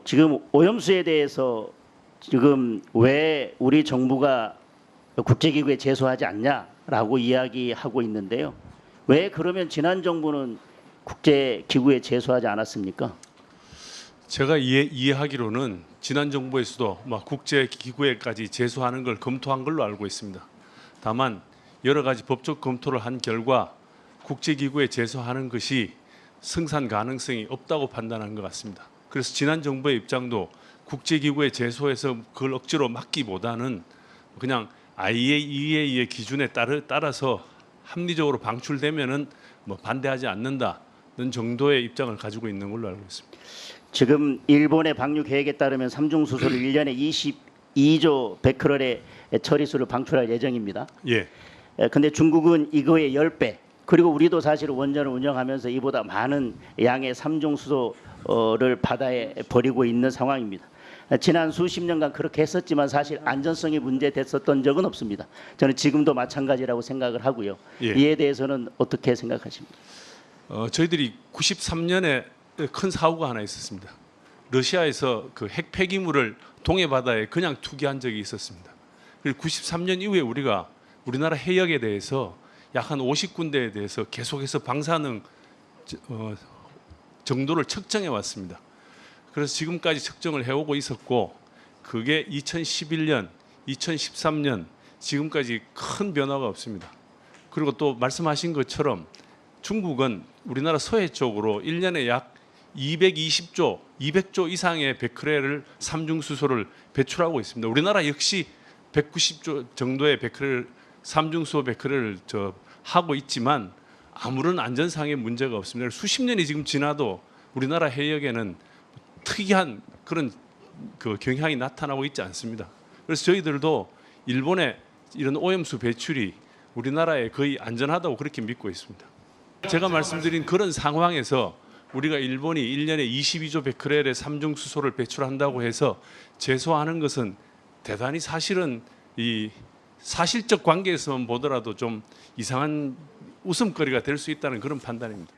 지금 오염수에 대해서 지금 왜 우리 정부가 국제기구에 제소하지 않냐라고 이야기하고 있는데요. 왜 그러면 지난 정부는 국제기구에 제소하지 않았습니까? 제가 이해하기로는 지난 정부에서도 국제기구에까지 제소하는 걸 검토한 걸로 알고 있습니다. 다만 여러 가지 법적 검토를 한 결과 국제기구에 제소하는 것이 승산 가능성이 없다고 판단한 것 같습니다. 그래서 지난 정부의 입장도 국제기구에 제소해서 그걸 억지로 막기보다는 그냥 IAEA의 기준에 따라서 합리적으로 방출되면은 반대하지 않는다는 정도의 입장을 가지고 있는 걸로 알고 있습니다. 지금 일본의 방류 계획에 따르면 삼중수소를 1년에 22조 베크럴의 처리수를 방출할 예정입니다. 예. 근데 중국은 이거의 10배, 그리고 우리도 사실 원전을 운영하면서 이보다 많은 양의 삼중수소를 바다에 버리고 있는 상황입니다. 지난 수십 년간 그렇게 했었지만 사실 안전성이 문제됐었던 적은 없습니다. 저는 지금도 마찬가지라고 생각을 하고요. 예. 이에 대해서는 어떻게 생각하십니까? 저희들이 93년에 큰 사고가 하나 있었습니다. 러시아에서 그 핵 폐기물을 동해 바다에 그냥 투기한 적이 있었습니다. 그리고 93년 이후에 우리나라 해역에 대해서 약 한 50군데에 대해서 계속해서 방사능 정도를 측정해 왔습니다. 그래서 지금까지 측정을 해오고 있었고, 그게 2011년, 2013년 지금까지 큰 변화가 없습니다. 그리고 또 말씀하신 것처럼 중국은 우리나라 서해 쪽으로 1년에 약 200조 이상의 베크렐을 삼중수소를 배출하고 있습니다. 우리나라 역시 190조 정도의 베크렐, 삼중수소 베크렐을 하고 있지만 아무런 안전상의 문제가 없습니다. 수십 년이 지금 지나도 우리나라 해역에는 특이한 그런 그 경향이 나타나고 있지 않습니다. 그래서 저희들도 일본의 이런 오염수 배출이 우리나라에 거의 안전하다고 그렇게 믿고 있습니다. 제가 말씀드린 그런 상황에서 우리가 일본이 1년에 22조 베크렐의 삼중수소를 배출한다고 해서 제소하는 것은 대단히 사실은 이 사실적 관계에서만 보더라도 좀 이상한 웃음거리가 될 수 있다는 그런 판단입니다.